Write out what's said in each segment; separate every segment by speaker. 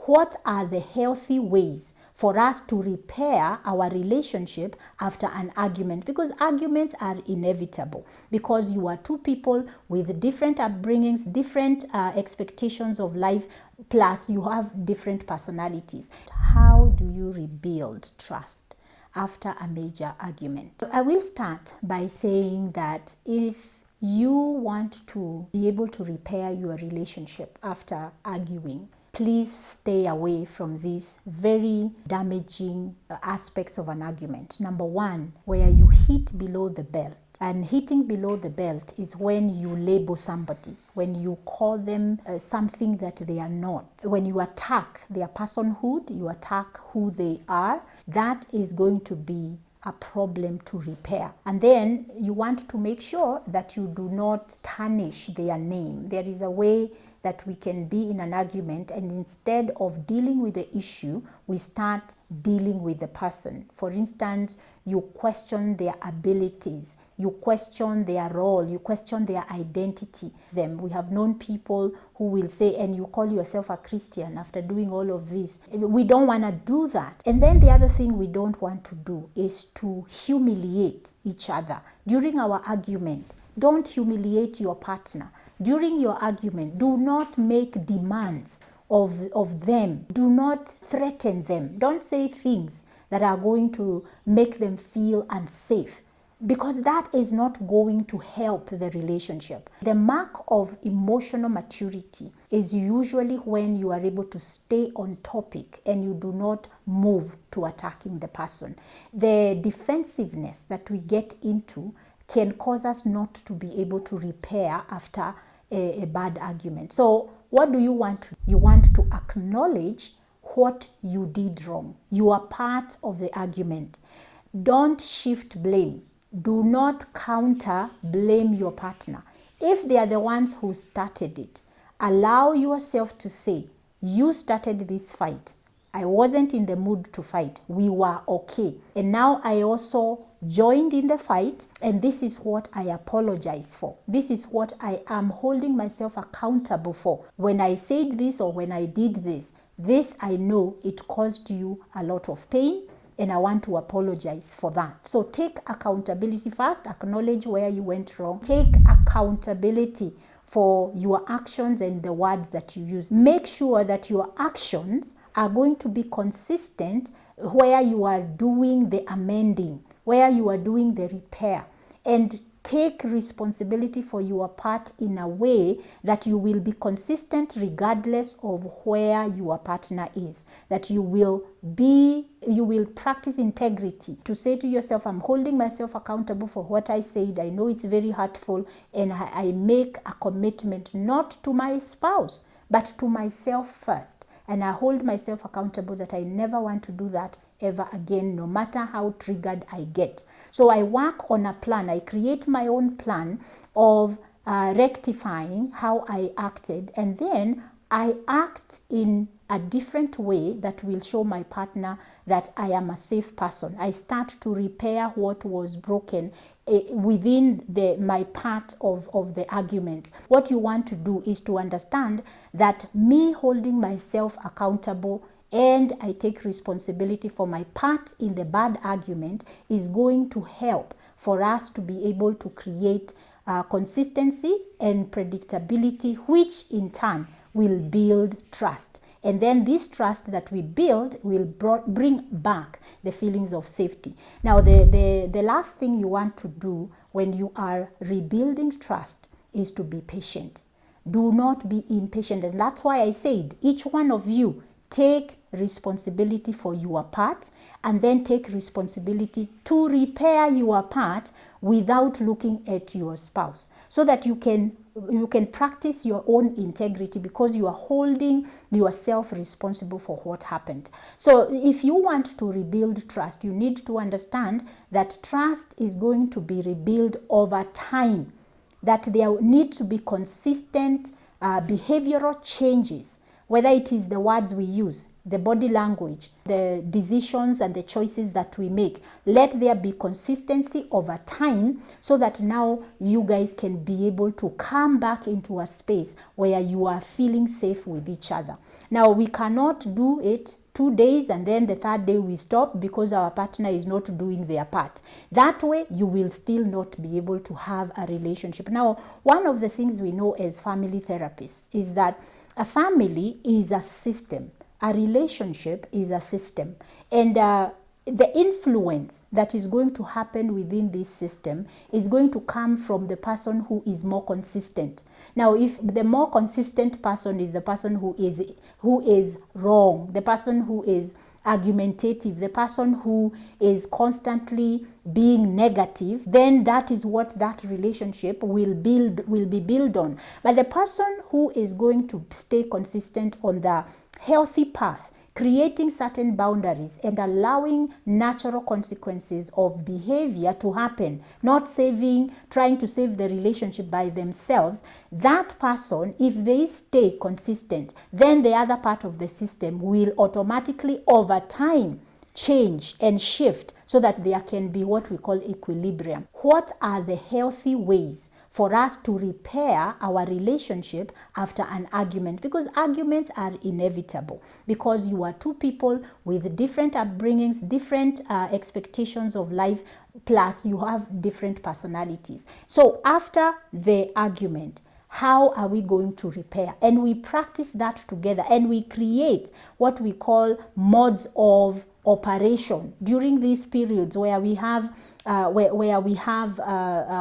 Speaker 1: what are the healthy ways for us to repair our relationship after an argument, because arguments are inevitable, because you are two people with different upbringings, different expectations of life, plus you have different personalities. How do you rebuild trust after a major argument? I will start by saying that if you want to be able to repair your relationship after arguing, please stay away from these very damaging aspects of an argument. Number one, where you hit below the belt. And hitting below the belt is when you label somebody, when you call them something that they are not. When you attack their personhood, you attack who they are, that is going to be a problem to repair. And then you want to make sure that you do not tarnish their name. There is a way that we can be in an argument, and instead of dealing with the issue, we start dealing with the person. For instance, you question their abilities, you question their role, you question their identity. We have known people who will say, and you call yourself a Christian after doing all of this. We don't want to do that. And then the other thing we don't want to do is to humiliate each other. During our argument, don't humiliate your partner. During your argument, do not make demands of them. Do not threaten them. Don't say things that are going to make them feel unsafe, because that is not going to help the relationship. The mark of emotional maturity is usually when you are able to stay on topic and you do not move to attacking the person. The defensiveness that we get into can cause us not to be able to repair after a bad argument. So what do you want to do? You want to acknowledge what you did wrong. You are part of the argument. Don't shift blame. Do not counter blame your partner. If they are the ones who started it, allow yourself to say, you started this fight. I wasn't in the mood to fight. We were okay. And now I also joined in the fight, and this is what I apologize for. This is what I am holding myself accountable for. When I said this or when I did this I know it caused you a lot of pain, and I want to apologize for that. So take accountability first. Acknowledge where you went wrong. Take accountability for your actions and the words that you use. Make sure that your actions are going to be consistent where you are doing the amending, where you are doing the repair, and take responsibility for your part in a way that you will be consistent regardless of where your partner is. That you will practice integrity, to say to yourself, I'm holding myself accountable for what I said. I know it's very hurtful, and I make a commitment not to my spouse, but to myself first. And I hold myself accountable that I never want to do that ever again, no matter how triggered I get. So I work on a plan. I create my own plan of rectifying how I acted, and then I act in a different way that will show my partner that I am a safe person. I start to repair what was broken within my part of the argument. What you want to do is to understand that me holding myself accountable and I take responsibility for my part in the bad argument is going to help for us to be able to create consistency and predictability, which in turn will build trust. And then this trust that we build will bring back the feelings of safety. Now, the last thing you want to do when you are rebuilding trust is to be patient. Do not be impatient. And that's why I said, each one of you take responsibility for your part, and then take responsibility to repair your part without looking at your spouse, so that you can practice your own integrity, because you are holding yourself responsible for what happened. So if you want to rebuild trust, you need to understand that trust is going to be rebuilt over time, that there need to be consistent behavioral changes whether it is the words we use, the body language, the decisions and the choices that we make. Let there be consistency over time so that now you guys can be able to come back into a space where you are feeling safe with each other. Now, we cannot do it 2 days and then the third day we stop because our partner is not doing their part. That way, you will still not be able to have a relationship. Now, one of the things we know as family therapists is that a family is a system. A relationship is a system. And the influence that is going to happen within this system is going to come from the person who is more consistent. Now, if the more consistent person is the person who is wrong, the person who is argumentative, the person who is constantly being negative, then that is what that relationship will be built on. But the person who is going to stay consistent on the healthy path, creating certain boundaries and allowing natural consequences of behavior to happen, not trying to save the relationship by themselves, that person, if they stay consistent, then the other part of the system will automatically over time change and shift so that there can be what we call equilibrium. What are the healthy ways for us to repair our relationship after an argument? Because arguments are inevitable, because you are two people with different upbringings, different expectations of life, plus you have different personalities. So after the argument, how are we going to repair? And we practice that together, and we create what we call modes of operation during these periods where we have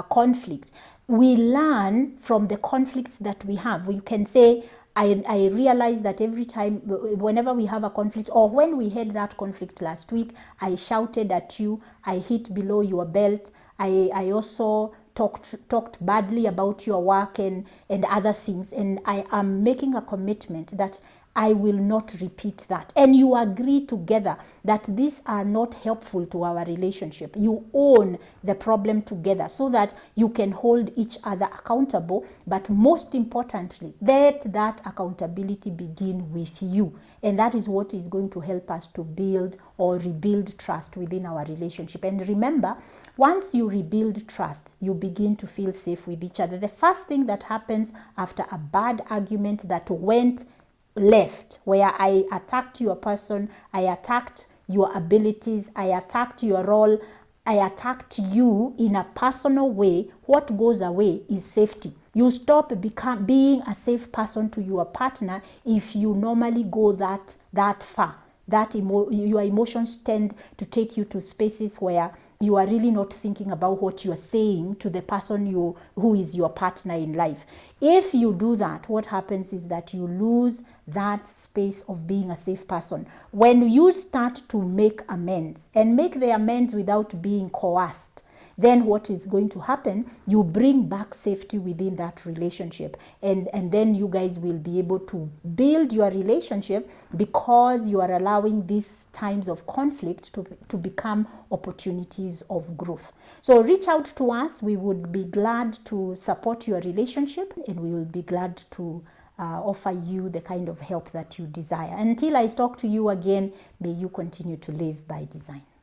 Speaker 1: conflict. We learn from the conflicts that we have. You can say, I realize that every time, whenever we have a conflict, or when we had that conflict last week, I shouted at you, I hit below your belt, I also talked badly about your work and other things, and I am making a commitment that I will not repeat that. And you agree together that these are not helpful to our relationship. You own the problem together so that you can hold each other accountable. But most importantly, let that accountability begin with you. And that is what is going to help us to build or rebuild trust within our relationship. And remember, once you rebuild trust, you begin to feel safe with each other. The first thing that happens after a bad argument that went left, where I attacked your person, I attacked your abilities, I attacked your role, I attacked you in a personal way, what goes away is safety. You stop being a safe person to your partner if you normally go that far. Your emotions tend to take you to spaces where you are really not thinking about what you are saying to the person who is your partner in life. If you do that, what happens is that you lose that space of being a safe person. When you start to make amends, and make the amends without being coerced, then what is going to happen? You bring back safety within that relationship. And then you guys will be able to build your relationship, because you are allowing these times of conflict to become opportunities of growth. So reach out to us. We would be glad to support your relationship, and we will be glad to offer you the kind of help that you desire. Until I talk to you again, may you continue to live by design.